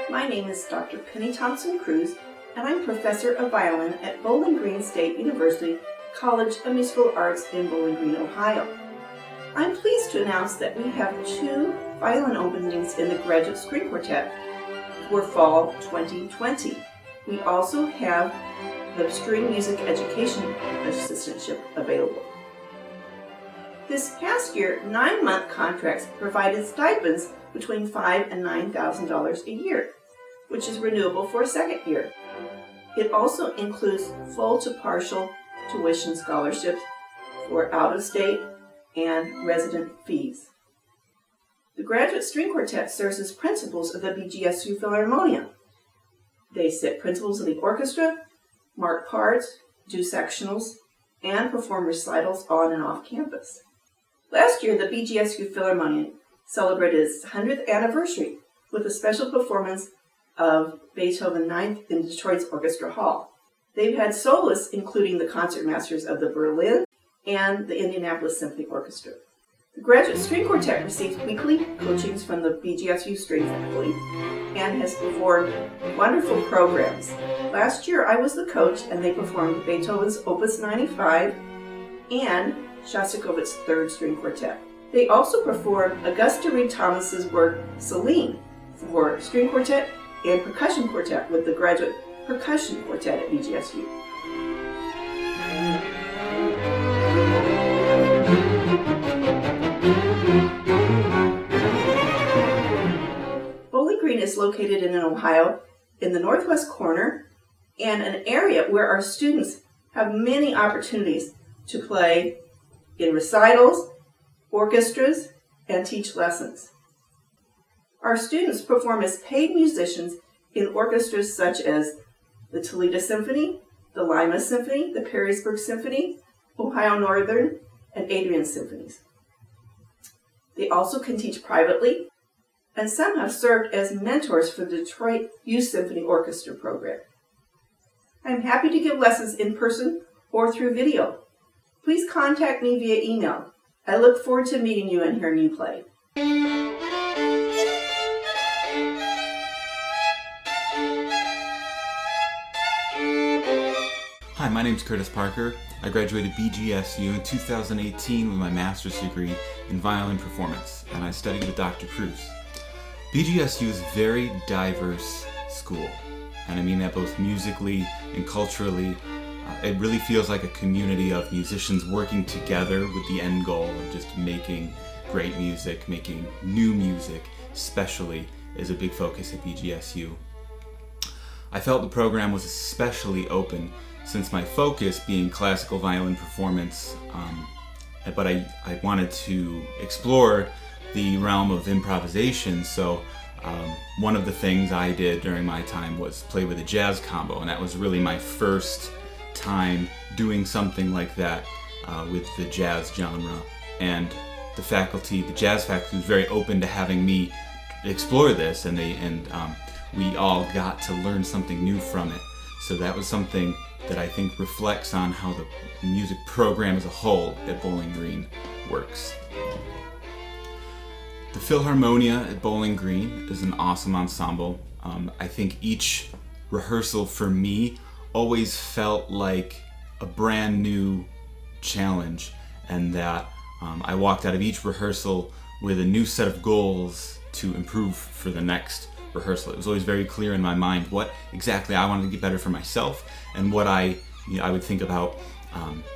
My name is Dr. Penny Thompson Kruse, and I'm Professor of Violin at Bowling Green State University College of Musical Arts in Bowling Green, Ohio. I'm pleased to announce that we have 2 violin openings in the Graduate String Quartet for fall 2020. We also have the String Music Education Assistantship available. This past year, 9-month contracts provided stipends between $5,000 and $9,000 a year, which is renewable for a second year. It also includes full to partial tuition scholarships for out-of-state and resident fees. The Graduate String Quartet serves as principals of the BGSU Philharmonia. They set principals of the orchestra, mark parts, do sectionals, and perform recitals on and off campus. Last year, the BGSU Philharmonia celebrated its 100th anniversary with a special performance of Beethoven Ninth in Detroit's Orchestra Hall. They've had soloists including the concertmasters of the Berlin and the Indianapolis Symphony Orchestra. The Graduate String Quartet receives weekly coachings from the BGSU String Faculty and has performed wonderful programs. Last year, I was the coach, and they performed Beethoven's Opus 95 and Shostakovich's Third String Quartet. They also performed Augusta Reed Thomas's work Celine for String Quartet and Percussion Quartet with the Graduate Percussion Quartet at BGSU. Bowling Green is located in Ohio in the northwest corner and an area where our students have many opportunities to play in recitals, orchestras, and teach lessons. Our students perform as paid musicians in orchestras such as the Toledo Symphony, the Lima Symphony, the Perrysburg Symphony, Ohio Northern, and Adrian Symphonies. They also can teach privately, and some have served as mentors for the Detroit Youth Symphony Orchestra program. I'm happy to give lessons in person or through video. Please contact me via email. I look forward to meeting you and hearing you play. Hi, my name is Curtis Parker. I graduated BGSU in 2018 with my master's degree in violin performance, and I studied with Dr. Kruse. BGSU is a very diverse school, and I mean that both musically and culturally. It really feels like a community of musicians working together with the end goal of just making great music, making new music, especially, is a big focus at BGSU. I felt the program was especially open since my focus being classical violin performance, but I wanted to explore the realm of improvisation, so one of the things I did during my time was play with a jazz combo, and that was really my first time doing something like that with the jazz genre. And the jazz faculty was very open to having me explore this, and we all got to learn something new from it. So that was something that I think reflects on how the music program as a whole at Bowling Green works. The Philharmonia at Bowling Green is an awesome ensemble. I think each rehearsal for me always felt like a brand new challenge, and that I walked out of each rehearsal with a new set of goals to improve for the next rehearsal. It was always very clear in my mind what exactly I wanted to get better for myself, and what I would think about.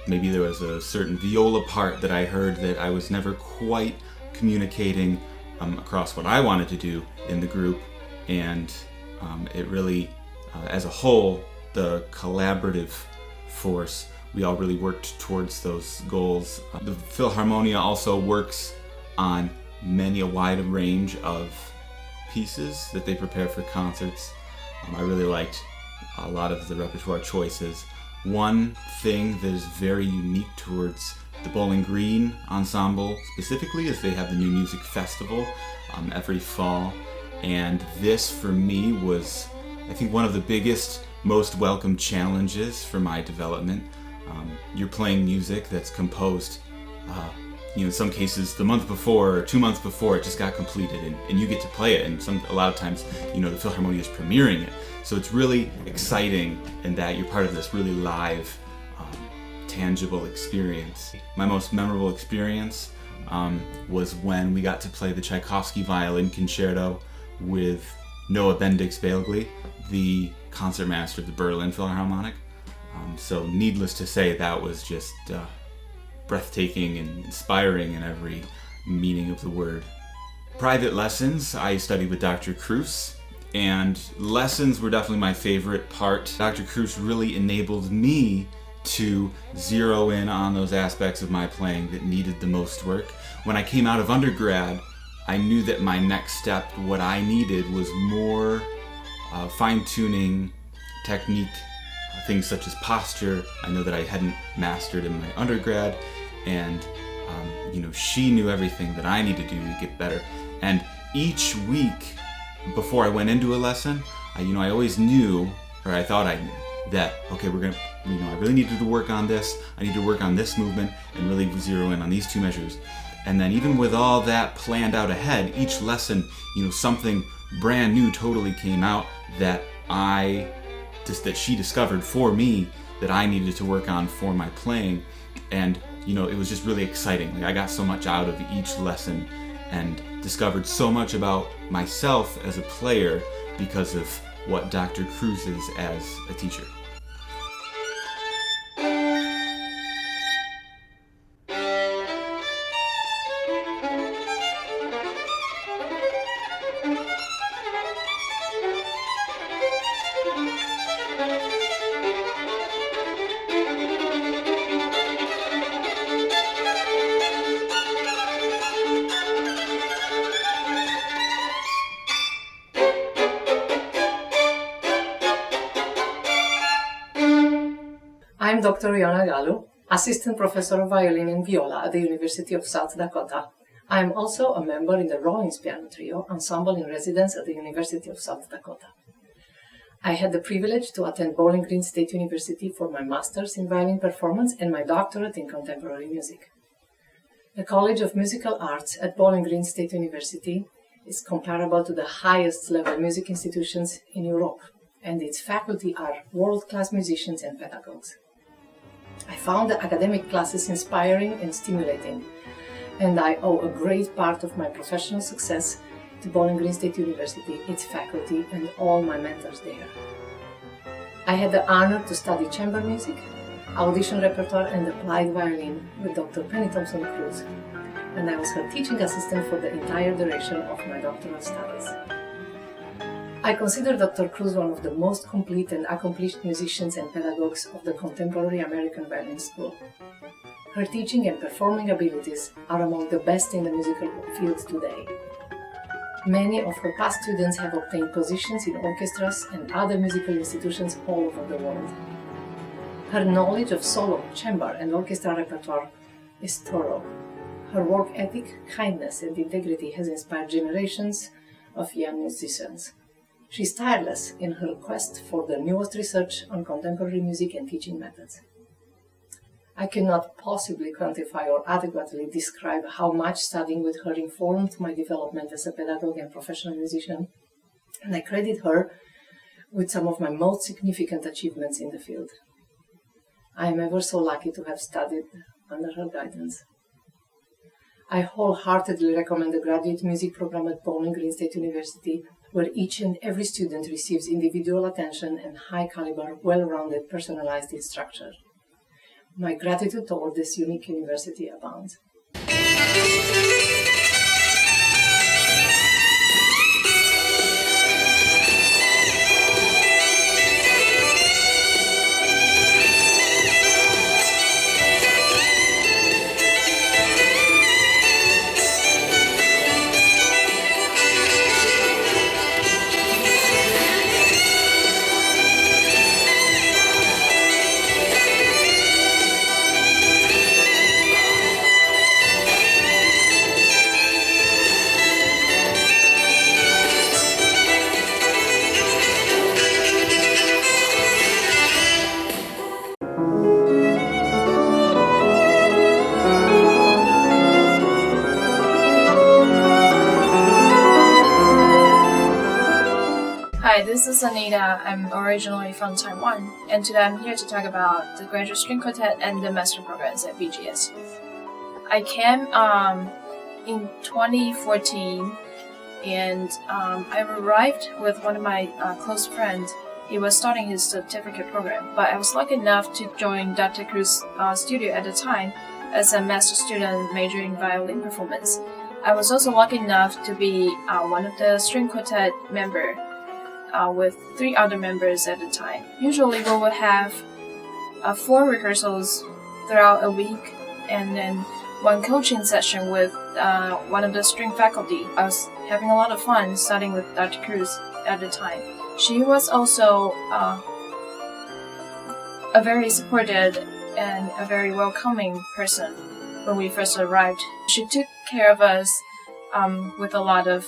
Maybe there was a certain viola part that I heard that I was never quite communicating across what I wanted to do in the group, and it really, as a whole, the collaborative force, we all really worked towards those goals. The Philharmonia also works on a wide range of pieces that they prepare for concerts. I really liked a lot of the repertoire choices. One thing that is very unique towards the Bowling Green ensemble specifically is they have the New Music Festival every fall, and this for me was, I think, one of the biggest, most welcome challenges for my development. You're playing music that's composed in some cases the month before or 2 months before it just got completed, and you get to play it, and a lot of times the Philharmonia is premiering it, so it's really exciting in that you're part of this really live, tangible experience. My most memorable experience was when we got to play the Tchaikovsky Violin Concerto with Noah Bendix-Bailey, the concertmaster of the Berlin Philharmonic. So needless to say, that was just breathtaking and inspiring in every meaning of the word. Private lessons, I studied with Dr. Kruse, and lessons were definitely my favorite part. Dr. Kruse really enabled me to zero in on those aspects of my playing that needed the most work. When I came out of undergrad, I knew that my next step, what I needed, was more fine-tuning technique, things such as posture. I know that I hadn't mastered in my undergrad, and she knew everything that I needed to do to get better. And each week before I went into a lesson, I always knew, or I thought I knew, that okay, we're gonna, I really needed to work on this. I need to work on this movement and really zero in on these two measures. And then even with all that planned out ahead, each lesson, something brand new totally came out that that she discovered for me that I needed to work on for my playing. And it was just really exciting. Like, I got so much out of each lesson and discovered so much about myself as a player because of what Dr. Kruse is as a teacher. I'm Dr. Rihanna Galu, Assistant Professor of Violin and Viola at the University of South Dakota. I am also a member in the Rollins Piano Trio, ensemble in residence at the University of South Dakota. I had the privilege to attend Bowling Green State University for my master's in violin performance and my doctorate in contemporary music. The College of Musical Arts at Bowling Green State University is comparable to the highest level music institutions in Europe, and its faculty are world-class musicians and pedagogues. I found the academic classes inspiring and stimulating, and I owe a great part of my professional success to Bowling Green State University, its faculty, and all my mentors there. I had the honor to study chamber music, audition repertoire, and applied violin with Dr. Thompson Kruse, and I was her teaching assistant for the entire duration of my doctoral studies. I consider Dr. Kruse one of the most complete and accomplished musicians and pedagogues of the contemporary American Violin School. Her teaching and performing abilities are among the best in the musical field today. Many of her past students have obtained positions in orchestras and other musical institutions all over the world. Her knowledge of solo, chamber, and orchestra repertoire is thorough. Her work ethic, kindness, and integrity has inspired generations of young musicians. She is tireless in her quest for the newest research on contemporary music and teaching methods. I cannot possibly quantify or adequately describe how much studying with her informed my development as a pedagogue and professional musician, and I credit her with some of my most significant achievements in the field. I am ever so lucky to have studied under her guidance. I wholeheartedly recommend the graduate music program at Bowling Green State University, where each and every student receives individual attention and high-caliber, well-rounded, personalized instruction. My gratitude toward this unique university abounds. this is Anita. I'm originally from Taiwan, and today I'm here to talk about the graduate string quartet and the master programs at BGSU. I came in 2014, and I arrived with one of my close friends. He was starting his certificate program, but I was lucky enough to join Dr. Kruse's studio at the time as a master student majoring in violin performance. I was also lucky enough to be one of the string quartet members with 3 other members at the time. Usually we would have 4 rehearsals throughout a week, and then 1 coaching session with one of the string faculty. I was having a lot of fun studying with Dr. Kruse at the time. She was also a very supportive and a very welcoming person when we first arrived. She took care of us with a lot of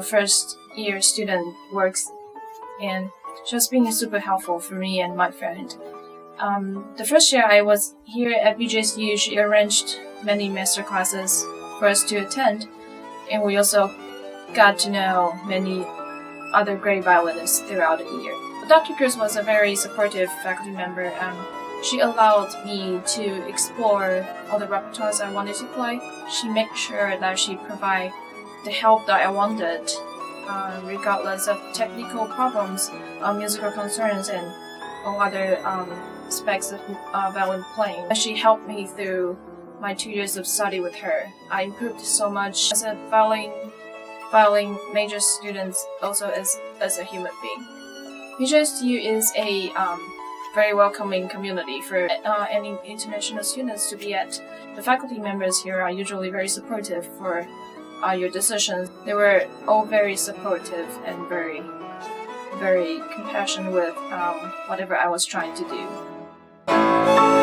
first year student works, and she was being super helpful for me and my friend. The first year I was here at BGSU, she arranged many master classes for us to attend, and we also got to know many other great violinists throughout the year. Dr. Kruse was a very supportive faculty member. She allowed me to explore all the repertoires I wanted to play. She made sure that she provided the help that I wanted, regardless of technical problems, musical concerns, and all other aspects of violin playing. She helped me through my 2 years of study with her. I improved so much as a violin major student, also as a human being. BGSU is a very welcoming community for any international students to be at. The faculty members here are usually very supportive for your decisions. They were all very supportive and very, very compassionate with whatever I was trying to do.